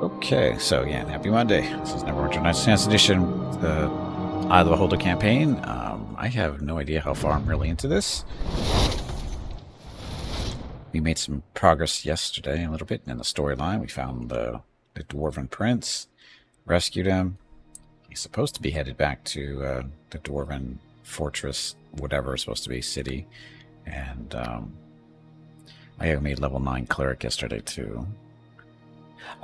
Okay, so again, happy Monday. This is Neverwinter Nights Chance Edition, the Eye of the Beholder campaign. I have no idea how far I'm really into this. We made some progress yesterday, a little bit, in the storyline. We found the Dwarven Prince, rescued him. He's supposed to be headed back to the Dwarven Fortress, whatever it's supposed to be, city. And I made level 9 Cleric yesterday, too.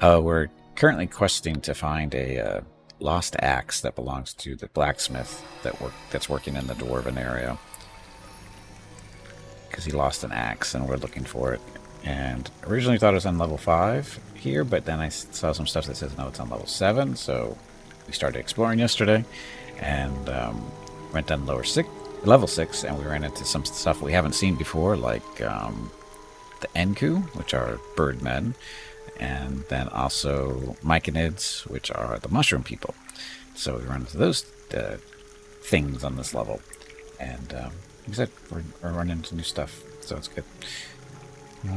We're currently questing to find a lost axe that belongs to the blacksmith that's working in the Dwarven area. Because he lost an axe and we're looking for it. And originally thought it was on level 5 here, but then I saw some stuff that says no, it's on level 7. So we started exploring yesterday and went down level 6, and we ran into some stuff we haven't seen before, like the Kenku, which are birdmen, and then also Myconids, which are the mushroom people. So we run into those things on this level. And like I said, we're running into new stuff, so it's good. Look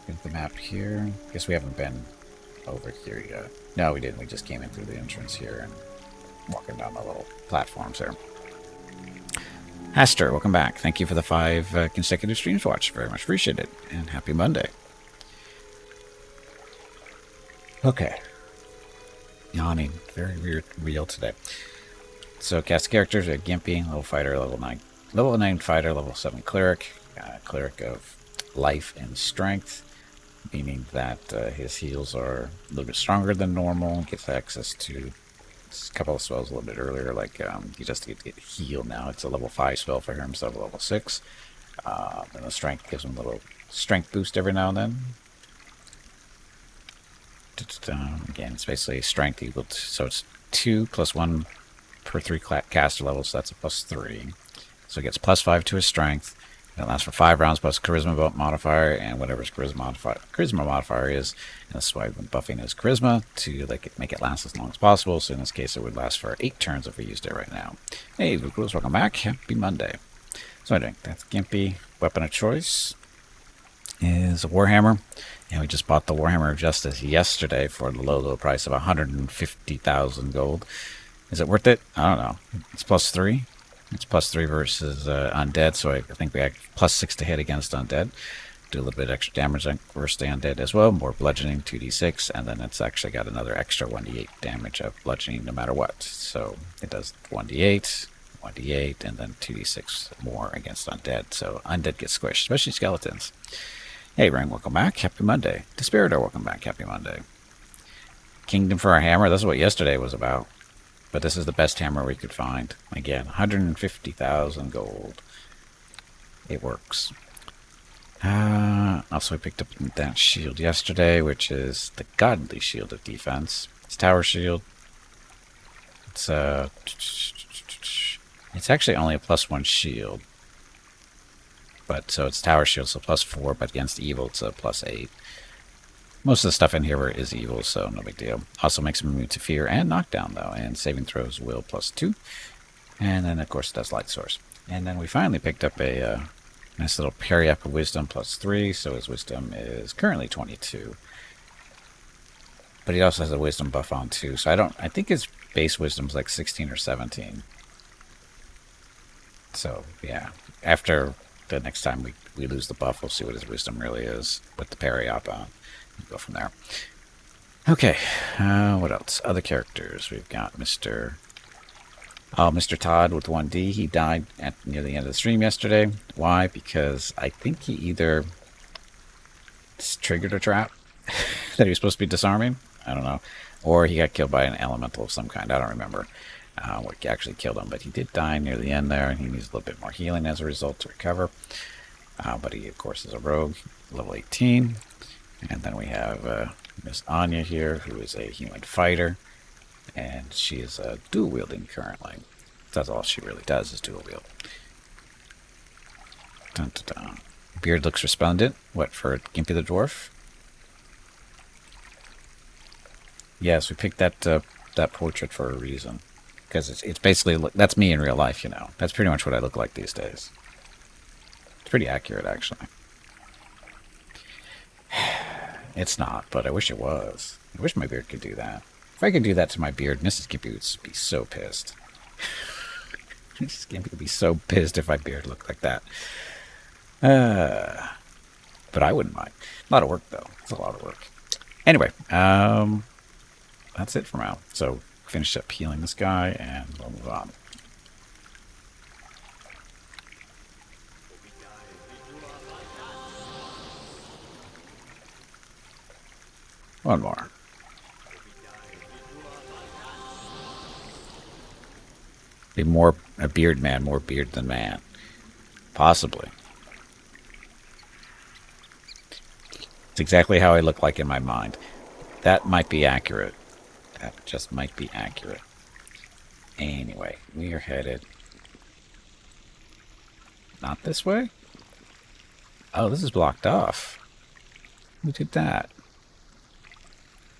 at the map here. Guess we haven't been over here yet. No, we didn't. We just came in through the entrance here and walking down the little platforms there. Aster, welcome back. Thank you for the 5 consecutive streams watched. Very much appreciate it. And happy Monday. Okay. Yawning. Very real today. So, cast characters are Gimpy, level fighter, level 9 fighter, level 7 cleric, cleric of life and strength, meaning that his heals are a little bit stronger than normal, gets access to a couple of spells a little bit earlier, like he just get healed now. It's a level 5 spell for him instead of level 6. And the strength gives him a little strength boost every now and then. Again, it's basically strength equal to, so it's 2 plus 1 per 3 caster levels, so that's a plus 3. So he gets plus 5 to his strength. It lasts for 5 rounds plus charisma modifier and whatever his charisma modifier is. And that's why I've been buffing his charisma to make it last as long as possible. So in this case, it would last for 8 turns if we used it right now. Hey, Vukulos, welcome back. Happy Monday. So anyway, that's Gimpy. Weapon of choice is a Warhammer. And we just bought the Warhammer of Justice yesterday for the low price of 150,000 gold. Is it worth it? I don't know. It's plus 3. It's plus 3 versus undead, so I think we have plus 6 to hit against undead. Do a little bit extra damage versus the undead as well. More bludgeoning, 2d6, and then it's actually got another extra 1d8 damage of bludgeoning no matter what. So it does 1d8, 1d8, and then 2d6 more against undead. So undead gets squished, especially skeletons. Hey, Ring, welcome back. Happy Monday. Desperator, welcome back. Happy Monday. Kingdom for our hammer. That's what yesterday was about. But this is the best hammer we could find. Again, 150,000 gold. It works. Also, I picked up that shield yesterday, which is the Godly Shield of Defense. It's Tower Shield. It's actually only a plus 1 shield. But so it's Tower Shield, so plus 4, but against evil it's a plus 8. Most of the stuff in here is evil, so no big deal. Also makes him immune to fear and knockdown, though. And saving throws will plus 2. And then, of course, it does light source. And then we finally picked up a nice little parry up of wisdom plus 3. So his wisdom is currently 22. But he also has a wisdom buff on, too. So I think his base wisdom's like 16 or 17. So, yeah. After the next time we lose the buff, we'll see what his wisdom really is with the parry up on. Go from there. Okay, what else? Other characters. We've got Mr. Todd with 1D. He died near the end of the stream yesterday. Why? Because I think he either triggered a trap that he was supposed to be disarming. I don't know. Or he got killed by an elemental of some kind. I don't remember what actually killed him. But he did die near the end there. And he needs a little bit more healing as a result to recover. But he, of course, is a rogue. Level 18. And then we have Miss Anya here, who is a human fighter, and she is dual wielding currently. That's all she really does is dual wield. Dun, dun, dun. Beard looks resplendent. What, for Gimpy the Dwarf? Yes, we picked that portrait for a reason, because it's basically that's me in real life. That's pretty much what I look like these days. It's pretty accurate, actually. It's not, but I wish it was. I wish my beard could do that. If I could do that to my beard, Mrs. Gimpy would be so pissed. Mrs. Gimpy would be so pissed if my beard looked like that. But I wouldn't mind. A lot of work, though. It's a lot of work. Anyway, that's it for now. So, finish up healing this guy, and we'll move on. One more. Be more a beard man, more beard than man. Possibly. It's exactly how I look like in my mind. That might be accurate. That just might be accurate. Anyway, we are headed... Not this way? Oh, this is blocked off. Who did that?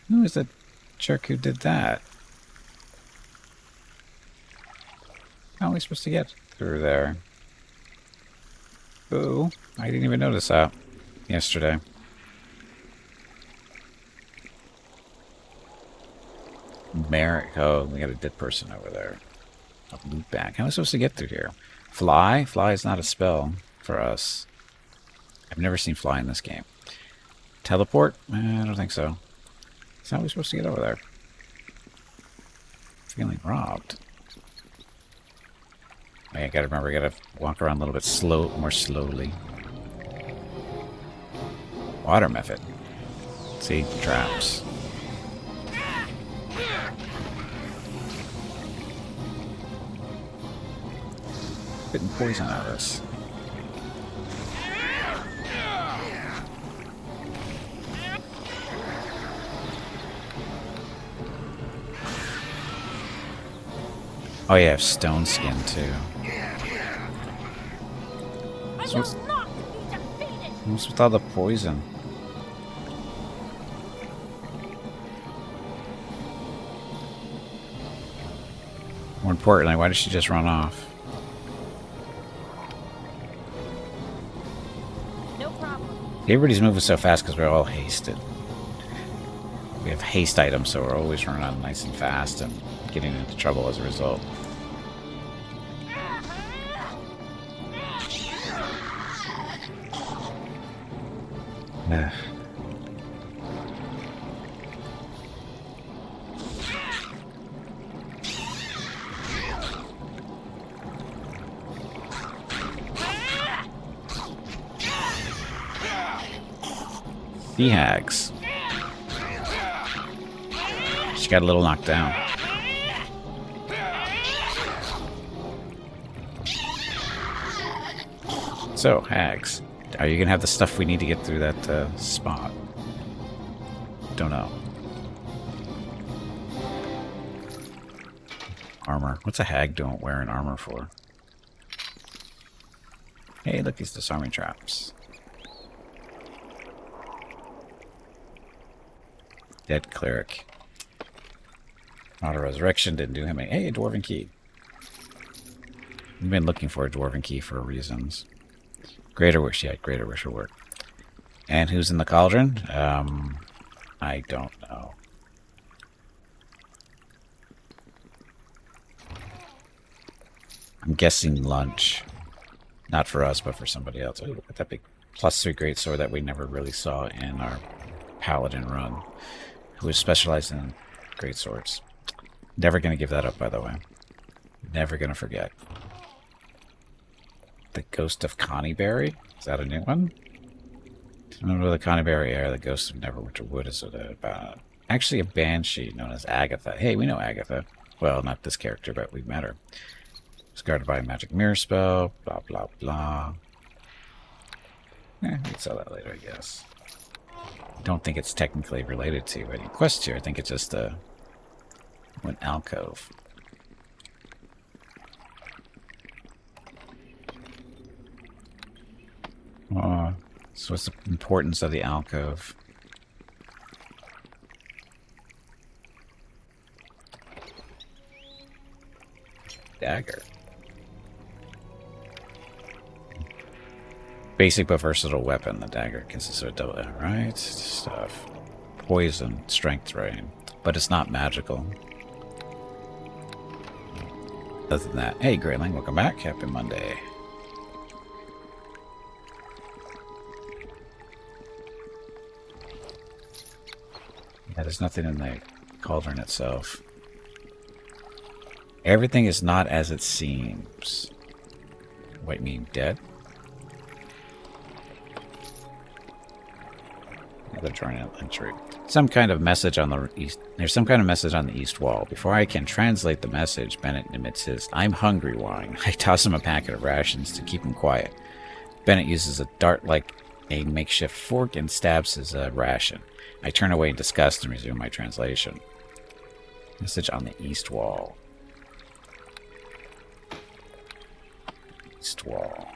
Who is the jerk who did that? How are we supposed to get through there? Ooh, I didn't even notice that yesterday. Merrick. Oh, we got a dead person over there. I'll loop back. How am I supposed to get through here? Fly? Fly is not a spell for us. I've never seen fly in this game. Teleport? I don't think so. So how are we supposed to get over there? Feeling robbed. I gotta remember, I gotta walk around a little bit more slowly. Water method. See? Traps. Getting poison out of this. Oh yeah, I have stone skin too. What's with all the poison? More importantly, why did she just run off? No problem. Everybody's moving so fast because we're all hasted. We have haste items, so we're always running on nice and fast and getting into trouble as a result. The Hags. She got a little knocked down. So, Hags, are you going to have the stuff we need to get through that spot? Don't know. Armor. What's a hag doing wearing armor for? Hey, look, these disarming traps. Dead cleric. Auto resurrection didn't do him any. Hey, a dwarven key. We've been looking for a dwarven key for reasons. Greater wish, yeah, greater wish will work. And who's in the cauldron? I don't know. I'm guessing lunch. Not for us, but for somebody else. Oh, look at that big +3 greatsword that we never really saw in our paladin run. Who is specialized in greatswords. Never going to give that up, by the way. Never going to forget. The Ghost of Connieberry? Is that a new one? I don't know what the Connieberry are. The Ghost of Neverwinter Wood is about. Actually, a banshee known as Agatha. Hey, we know Agatha. Well, not this character, but we've met her. It's guarded by a magic mirror spell. Blah, blah, blah. We'll sell that later, I guess. Don't think it's technically related to any quest here. I think it's just an alcove. So what's the importance of the alcove? Dagger. Basic but versatile weapon. The dagger consists of a double. Right stuff. Poison, strength drain, but it's not magical. Other than that, hey Grayling, welcome back. Happy Monday. Yeah, there's nothing in the cauldron itself. Everything is not as it seems. What, mean dead? Another journal entry. Some kind of message on the east. There's some kind of message on the east wall. Before I can translate the message, Bennett emits his "I'm hungry" whine. I toss him a packet of rations to keep him quiet. Bennett uses a dart like a makeshift fork and stabs his ration. I turn away in disgust and resume my translation. Message on the east wall. East wall.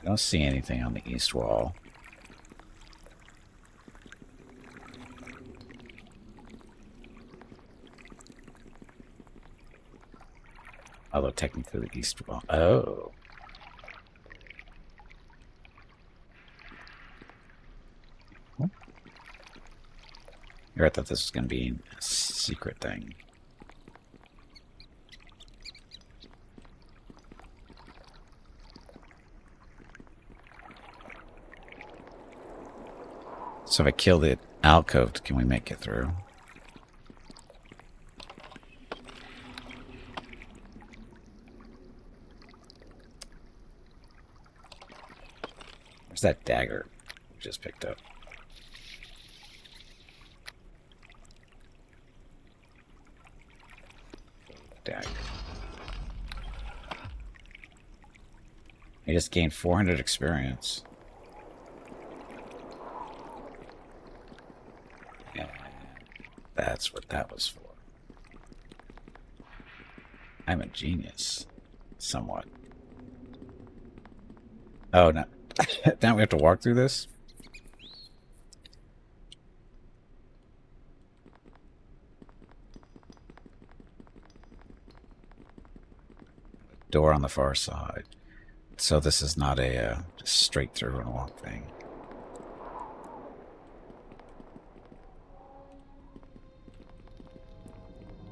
I don't see anything on the east wall. Although technically the east wall. Oh. I thought this was going to be a secret thing. So if I kill the alcove, can we make it through? Where's that dagger we just picked up? Dagger. I just gained 400 experience. Yeah, that's what that was for. I'm a genius. Somewhat. Oh, no. Now we have to walk through this? Door on the far side. So this is not a just straight through and walk thing.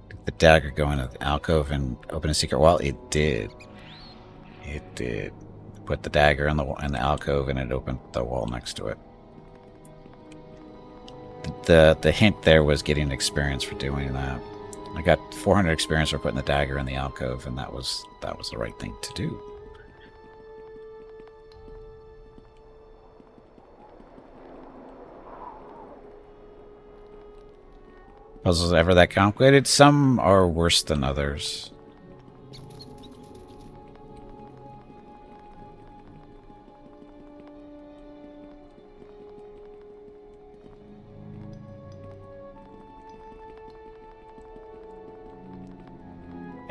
Did the dagger go into the alcove and open a secret wall? It did. It did. Put the dagger in the alcove and it opened the wall next to it. The hint there was getting experience for doing that. I got 400 experience for putting the dagger in the alcove, and that was the right thing to do. Puzzles ever that complicated? Some are worse than others.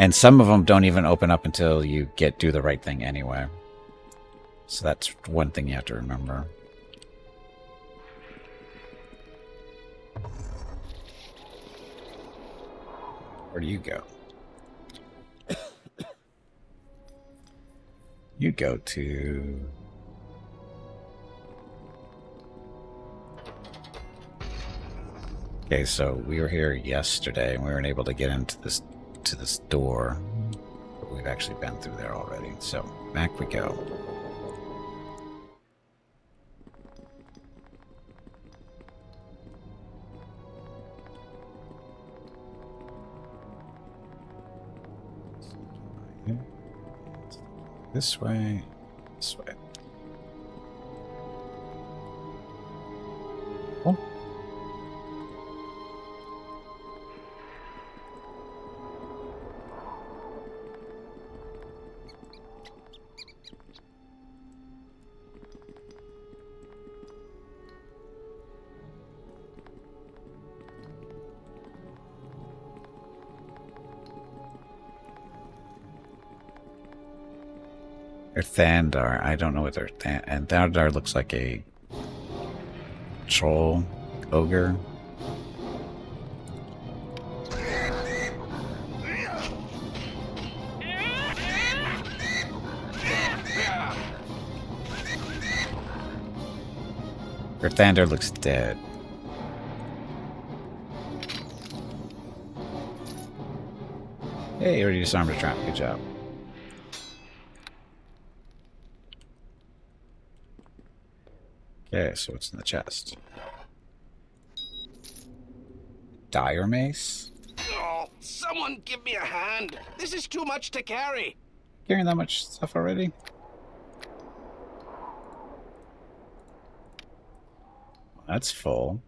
And some of them don't even open up until you do the right thing anyway. So that's one thing you have to remember. Where do you go? You go to... Okay, so we were here yesterday and we weren't able to get into this door, but we've actually been through there already, so back we go. This way, this way. Oh. Or Thandar. I don't know what they're... And Thandar looks like a troll ogre. Grithander looks dead. Hey, you already disarmed a trap. Good job. Okay, so what's in the chest? Dire mace? Oh, someone give me a hand. This is too much to carry. Carrying that much stuff already? Well, that's full.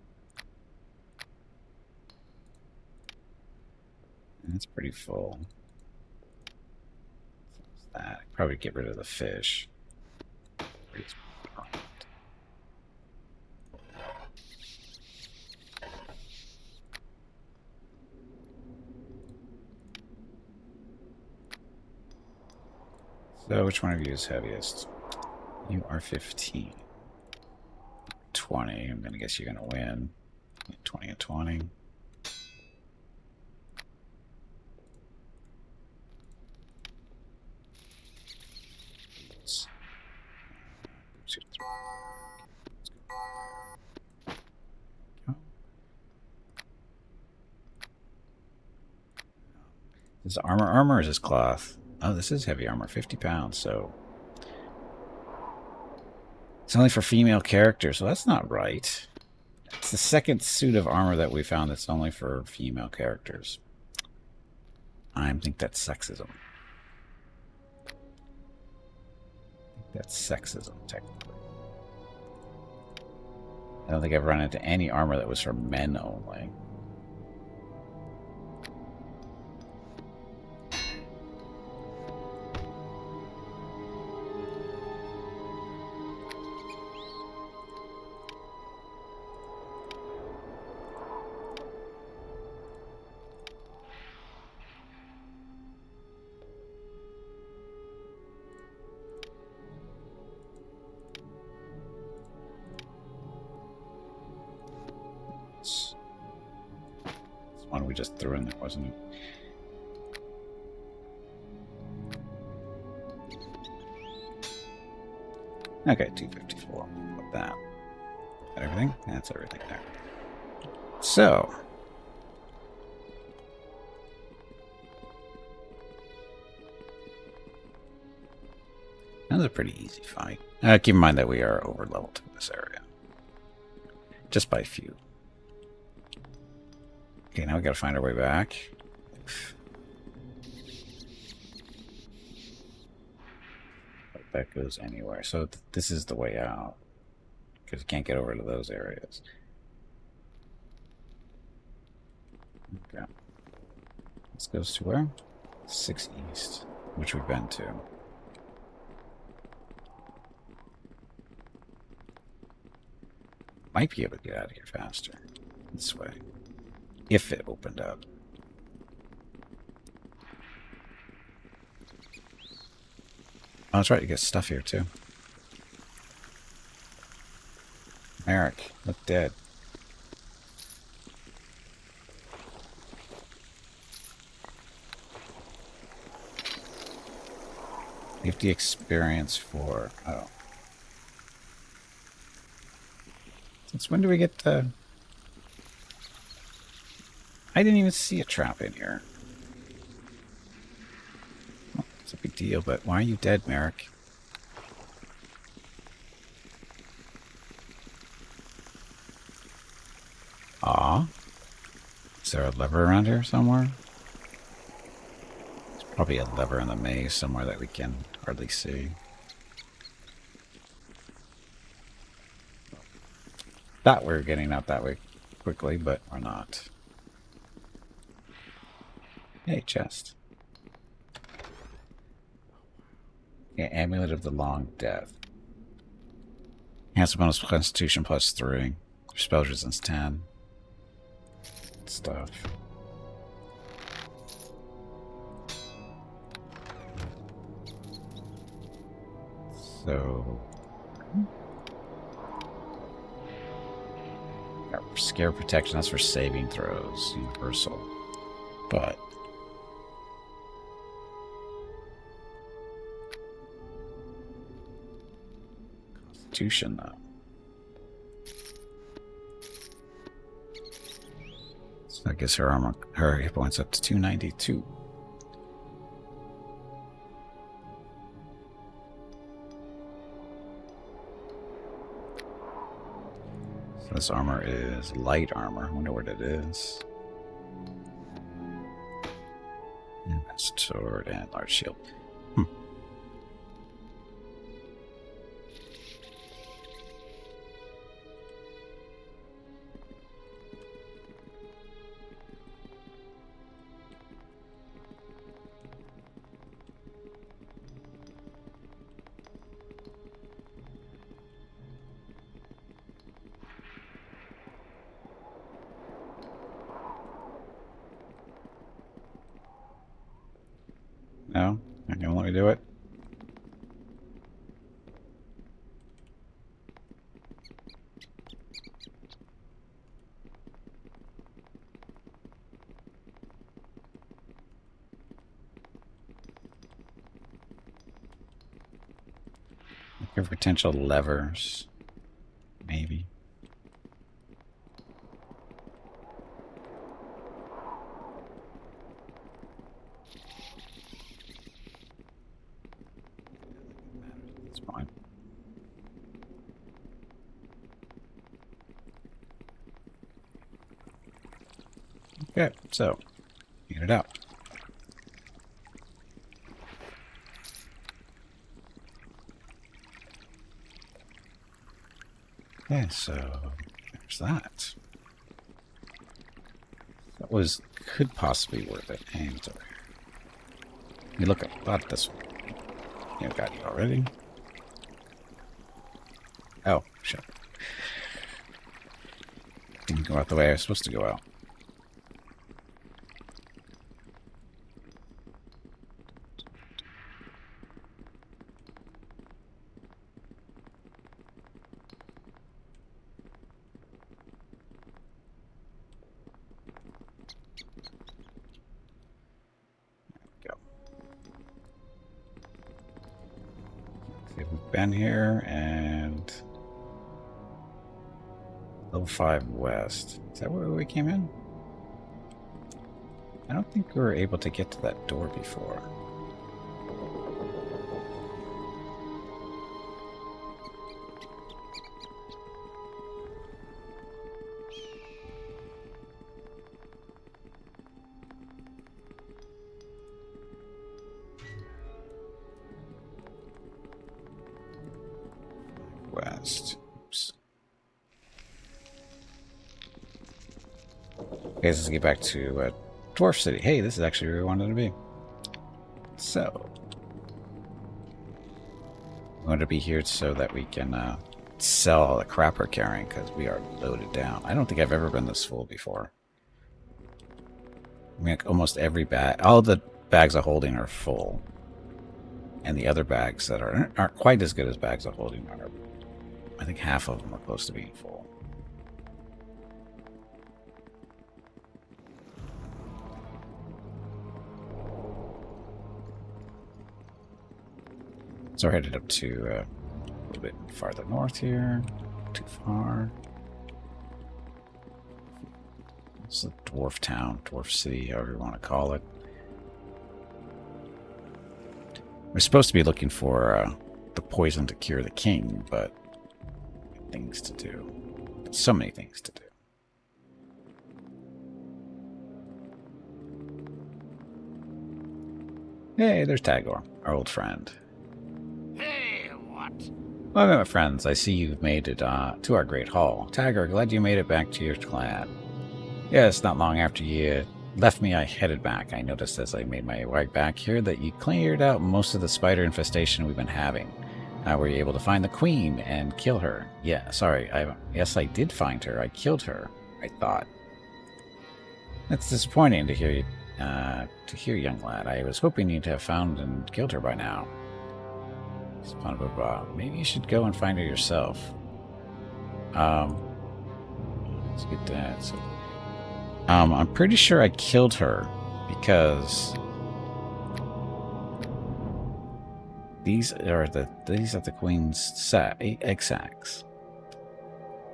That's pretty full. What's that? Probably get rid of the fish. So, which one of you is heaviest? You are 15. 20. I'm going to guess you're going to win. 20 and 20. Is this armor or is this cloth? Oh, this is heavy armor, 50 pounds, so... It's only for female characters, so that's not right. It's the second suit of armor that we found that's only for female characters. I think that's sexism. That's sexism, technically. I don't think I've run into any armor that was for men only. One we just threw in there, wasn't it? Okay, 254. With that. That everything? That's everything there. So. That was a pretty easy fight. Keep in mind that we are over leveled in this area. Just by a few. Okay, now we gotta find our way back. That goes anywhere. So this is the way out. Because you can't get over to those areas. Okay. This goes to where? 6 east, which we've been to. Might be able to get out of here faster. This way. If it opened up. Oh, that's right, you get stuff here too. Merrick, look dead. Safety experience for... Oh. Since when do we get the... I didn't even see a trap in here. Well, it's a big deal, but why are you dead, Merrick? Aw. Is there a lever around here somewhere? There's probably a lever in the maze somewhere that we can hardly see. Thought we were getting out that way quickly, but we're not. Hey, chest. Yeah, Amulet of the Long Death. Enhanced bonus Constitution +3. Spell resistance 10. Stuff. So... scare protection. That's for saving throws. Universal. But Constitution, though. So I guess her hit points up to 292. So this armor is light armor. I wonder what it is. Sword and large shield. No? Okay, let me do it. Looking for potential levers. Maybe. Okay, so get it out. Okay, so there's that. That could possibly worth it. And it's over here. You look at this one. You've got it already. Oh, shit. Didn't go out the way I was supposed to go out. Been here and level 5 west. Is that where we came in? I don't think we were able to get to that door before. West. Oops. Okay, let's get back to Dwarf City. Hey, this is actually where we wanted to be. So, we want to be here so that we can sell all the crap we're carrying because we are loaded down. I don't think I've ever been this full before. I mean, like almost every bag, all the bags of holding are full, and the other bags that aren't quite as good as bags of holding are. I think half of them are close to being full. So we're headed up to a little bit farther north here. Too far. It's a dwarf town, dwarf city, however you want to call it. We're supposed to be looking for the poison to cure the king, but things to do. So many things to do. Hey, there's Tagor, our old friend. Hey, what? Welcome, my friends. I see you've made it to our great hall. Tagor, glad you made it back to your clan. Yes, not long after you left me, I headed back. I noticed as I made my way back here that you cleared out most of the spider infestation we've been having. Were you able to find the queen and kill her? Yeah, sorry. Yes, I did find her. I killed her, I thought. That's disappointing to hear, young lad. I was hoping you'd have found and killed her by now. Maybe you should go and find her yourself. It's good dad. So, I'm pretty sure I killed her because these are the queen's egg sacs.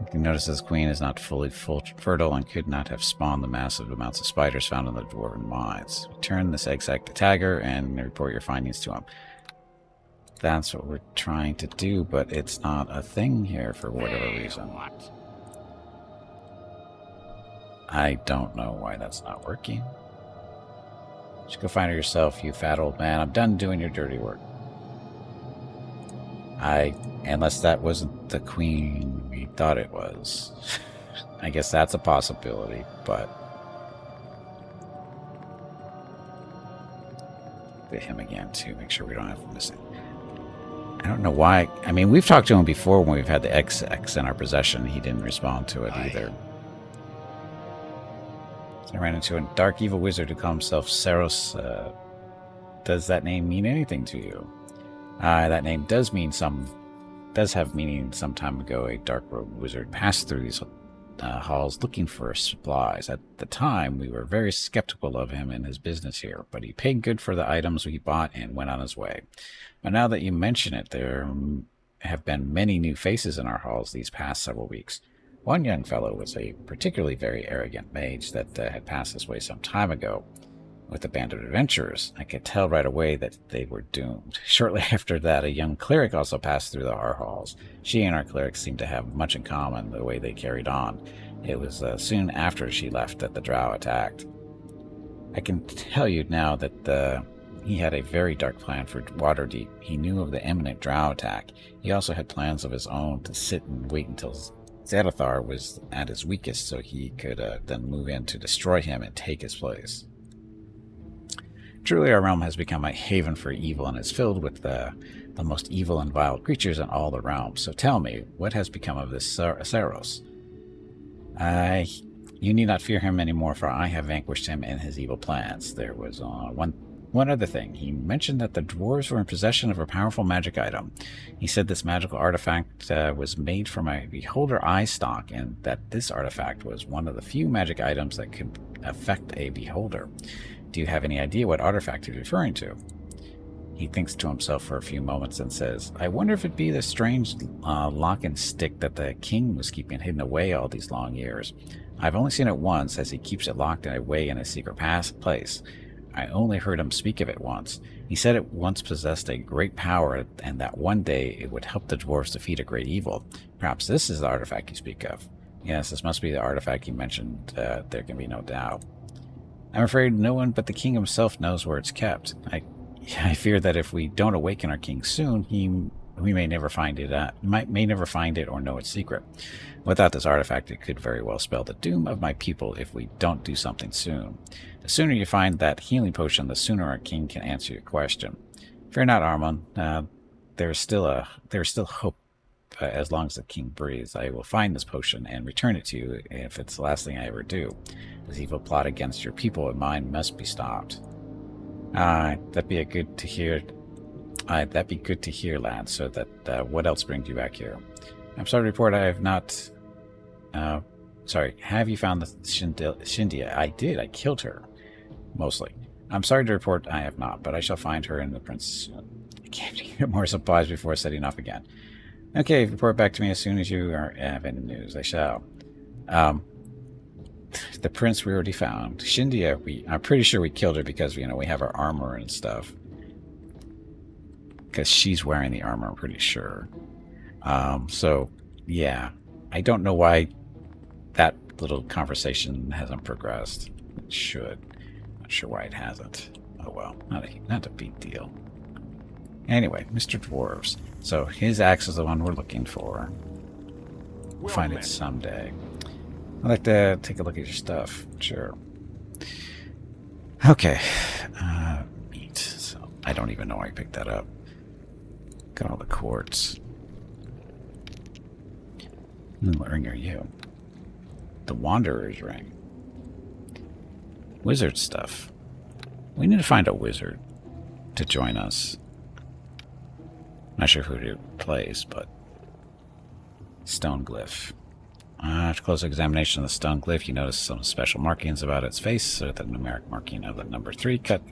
You can notice this queen is not fully fertile and could not have spawned the massive amounts of spiders found in the dwarven mines. Return this egg sac to Tagor and report your findings to him. That's what we're trying to do, but it's not a thing here for whatever reason. What? I don't know why that's not working. Just go find her yourself, you fat old man. I'm done doing your dirty work. Unless that wasn't the queen we thought it was. I guess that's a possibility, but... Get him again, too. Make sure we don't have to miss it. I don't know why. I mean, we've talked to him before when we've had the XX in our possession. He didn't respond to it either. So I ran into a dark evil wizard who called himself Saros. Does that name mean anything to you? That name does have meaning. Some time ago, a dark robe wizard passed through these halls looking for supplies. At the time, we were very skeptical of him and his business here, but he paid good for the items we bought and went on his way. But now that you mention it, there have been many new faces in our halls these past several weeks. One young fellow was a particularly very arrogant mage that had passed this way some time ago with a band of adventurers. I could tell right away that they were doomed. Shortly after that, a young cleric also passed through our halls. She and our cleric seemed to have much in common, the way they carried on. It was soon after she left that the drow attacked. I can tell you now that he had a very dark plan for Waterdeep. He knew of the imminent drow attack. He also had plans of his own to sit and wait until Xanathar was at his weakest so he could then move in to destroy him and take his place. Truly, our realm has become a haven for evil and is filled with the most evil and vile creatures in all the realms. So tell me, what has become of this Saros? You need not fear him anymore, for I have vanquished him and his evil plans. There was one other thing. He mentioned that the dwarves were in possession of a powerful magic item. He said this magical artifact was made from a beholder eyestalk, and that this artifact was one of the few magic items that could affect a beholder. Do you have any idea what artifact he's referring to? He thinks to himself for a few moments and says, I wonder if it'd be the strange lock and stick that the king was keeping hidden away all these long years. I've only seen it once, as he keeps it locked away in a secret place. I only heard him speak of it once. He said it once possessed a great power, and that one day it would help the dwarves defeat a great evil. Perhaps this is the artifact you speak of. Yes, this must be the artifact you mentioned. There can be no doubt. I'm afraid no one but the king himself knows where it's kept. I fear that if we don't awaken our king soon, we may never find it. May never find it or know its secret. Without this artifact, it could very well spell the doom of my people if we don't do something soon. The sooner you find that healing potion, the sooner our king can answer your question. Fear not, Armon. There is still hope. As long as the king breathes, I will find this potion and return it to you if it's the last thing I ever do. This evil plot against your people and mine must be stopped. That'd be good to hear. That'd be good to hear, lad. So that what else brings you back here? I'm sorry to report I have not. Sorry, have you found the Shindia? I did. I killed her, mostly. I'm sorry to report I have not, but I shall find her and the prince. I can't get more supplies before setting off again. Okay, report back to me as soon as you have any news. I shall. The prince we already found. Shindia, I'm pretty sure we killed her because, we have her armor and stuff. Because she's wearing the armor, I'm pretty sure. So, yeah. I don't know why that little conversation hasn't progressed. It should. Not sure why it hasn't. Oh well, not a big deal. Anyway, Mr. Dwarves. So his axe is the one we're looking for. We'll find it someday. I'd like to take a look at your stuff. Sure. Okay. Meat. So I don't even know why I picked that up. Got all the quartz. What ring are you? The Wanderer's ring. Wizard stuff. We need to find a wizard to join us. Not sure who to replace, but Stone Glyph. After close examination of the stone glyph, you notice some special markings about its face, with the numeric marking of the number 3 cut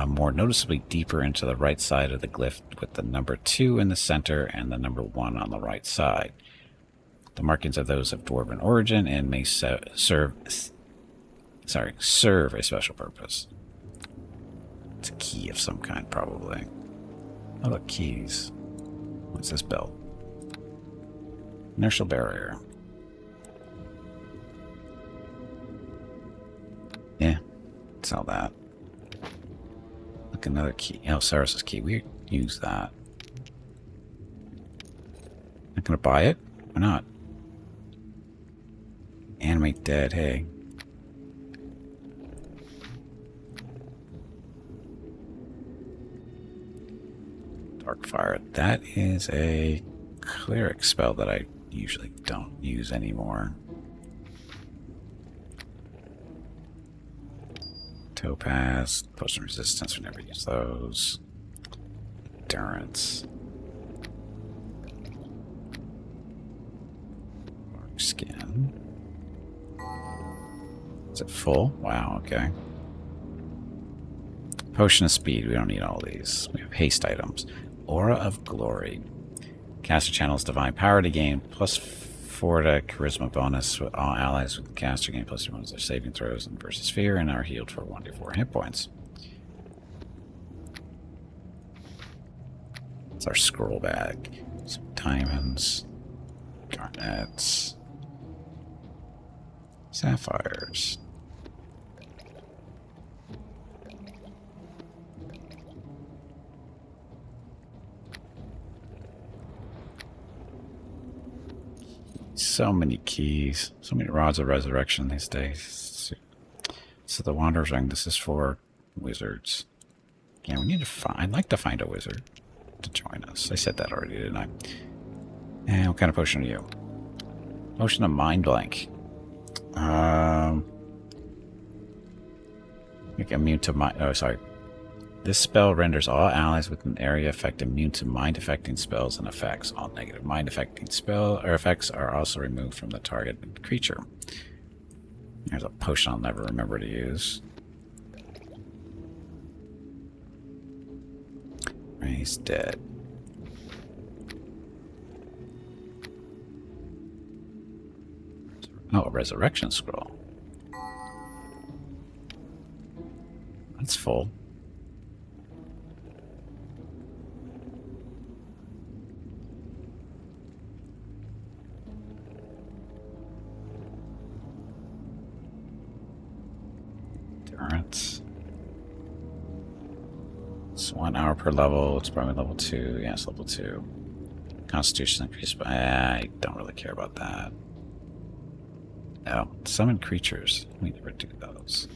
more noticeably deeper into the right side of the glyph, with the number 2 in the center and the number 1 on the right side. The markings are those of dwarven origin and may serve a special purpose. It's a key of some kind, probably. Oh, look, keys. What's this belt? Inertial barrier. Yeah, sell that. Look, another key. Oh, Saris's key. We use that. Not gonna buy it? Why not? Animate dead, hey. Dark fire. That is a cleric spell that I usually don't use anymore. Topaz, potion resistance, we never use those. Endurance. Dark skin. Is it full? Wow, okay. Potion of speed, we don't need all these. We have haste items. Aura of glory. Caster channels divine power to gain +4 to charisma bonus with all allies with the caster gain +2 bonus their saving throws and versus fear and are healed for 1d4 hit points. It's our scroll bag. Some diamonds, garnets, sapphires. So many keys. So many rods of resurrection these days. So the Wanderer's Ring, this is for wizards. Yeah, we need to find... I'd like to find a wizard to join us. I said that already, didn't I? And what kind of potion are you? Potion of Mind Blank. Make immune to mind... Oh, sorry. This spell renders all allies with an area effect immune to mind-affecting spells and effects. All negative mind-affecting spell or effects are also removed from the target creature. There's a potion I'll never remember to use. He's dead. Oh, a resurrection scroll. That's full. Endurance. It's 1 hour per level. It's probably level 2. Yeah, it's level 2. Constitution increased by... I don't really care about that. No. Summon creatures. We never do those.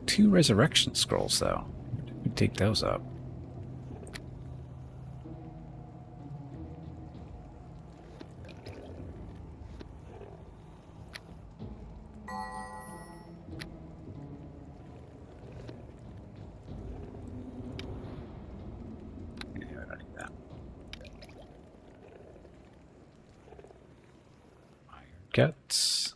Two resurrection scrolls, though. We take those up. Guts.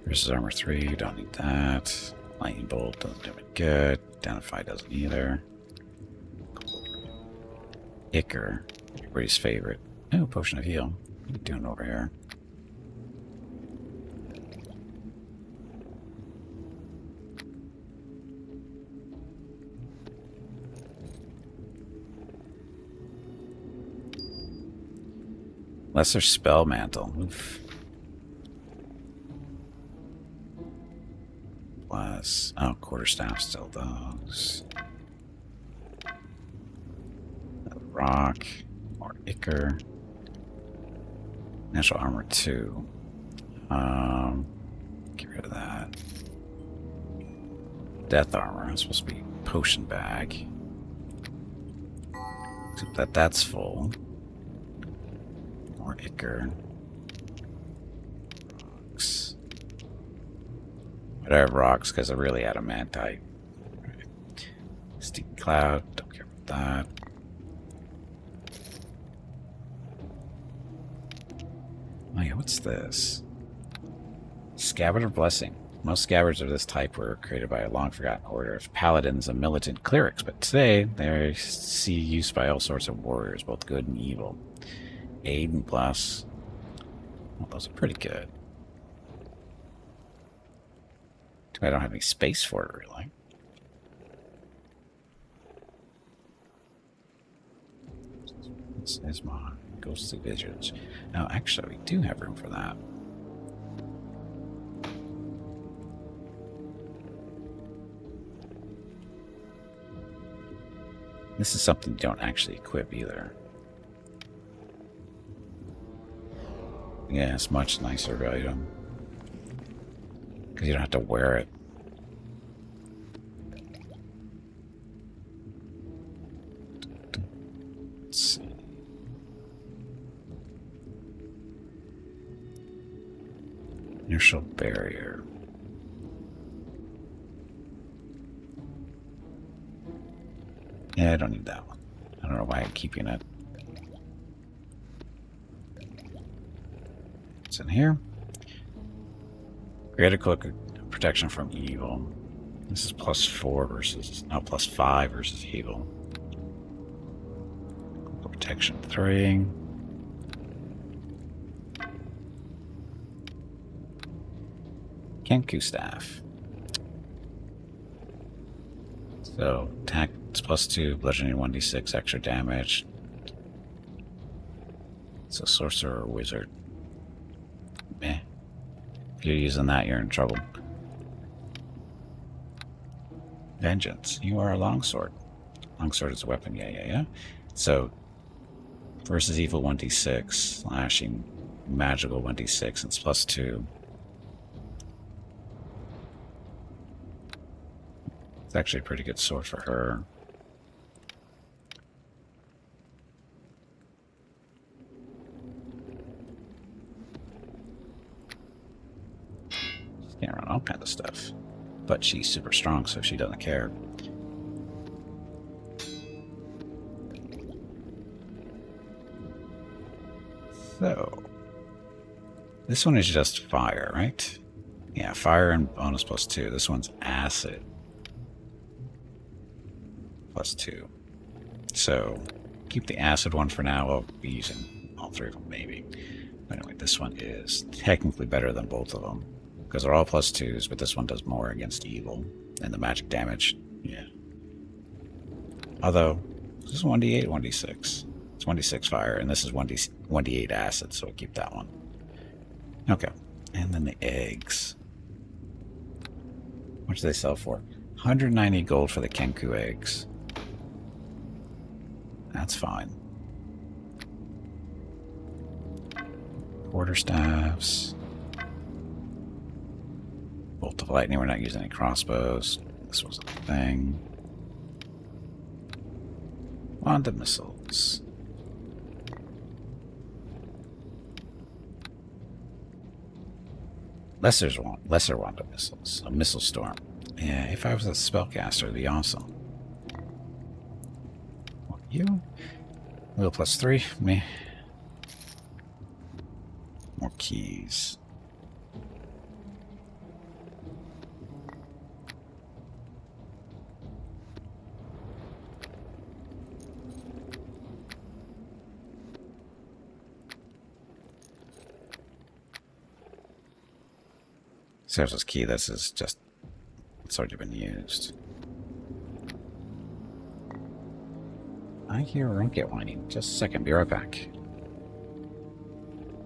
Versus armor 3, don't need that. Lightning bolt doesn't do it good. Identify doesn't either. Icker, everybody's favorite. Oh, potion of heal. What are you doing over here? Lesser spell mantle. Oof. Plus, oh, quarterstaff still those. Another rock, more ichor. Natural armor 2. Get rid of that. Death armor. It's supposed to be potion bag. Except that's full. More ichor. Rocks. But I have rocks because they're really adamantite. Steep cloud, don't care about that. Oh yeah, what's this? Scabbard of Blessing. Most scabbards of this type were created by a long-forgotten order of paladins and militant clerics, but today they see use by all sorts of warriors, both good and evil. Aid and bless. Well, those are pretty good. Too bad I don't have any space for it, really. This is my ghostly visions. Now, actually, we do have room for that. This is something you don't actually equip either. Yeah, it's much nicer item. Because you don't have to wear it. Let's see. Inertial barrier. Yeah, I don't need that one. I don't know why I'm keeping it. What's in here? Greater cloak of protection from evil. This is +4 versus, no, +5 versus evil. Protection 3. Kenku staff. So, attack +2, bludgeoning 1d6, extra damage. It's a sorcerer or wizard. Meh. If you're using that, you're in trouble. Vengeance. You are a longsword. Longsword is a weapon, yeah. So, versus evil 1d6, slashing magical 1d6, and it's +2. It's actually a pretty good sword for her. She can't run all kinds of stuff. But she's super strong, so she doesn't care. So, this one is just fire, right? Yeah, fire and bonus +2. This one's acid. +2. So, keep the acid one for now. I'll be using all 3 of them, maybe. But anyway, this one is technically better than both of them. Because they're all +2s, but this one does more against evil. And the magic damage, yeah. Although, this is 1d8, 1d6. It's 1d6 fire, and this is 1d8 acid, so we'll keep that one. Okay. And then the eggs. What do they sell for? 190 gold for the Kenku eggs. That's fine. Quarterstaffs. Bolt of lightning, we're not using any crossbows. This was a thing. Wand of missiles. Lesser wand of missiles. A missile storm. Yeah, if I was a spellcaster, it'd be awesome. What, you? Wheel +3. Me. More keys. There's this key. This is just, it's already been used. I hear Runkit whining. Just a second, be right back.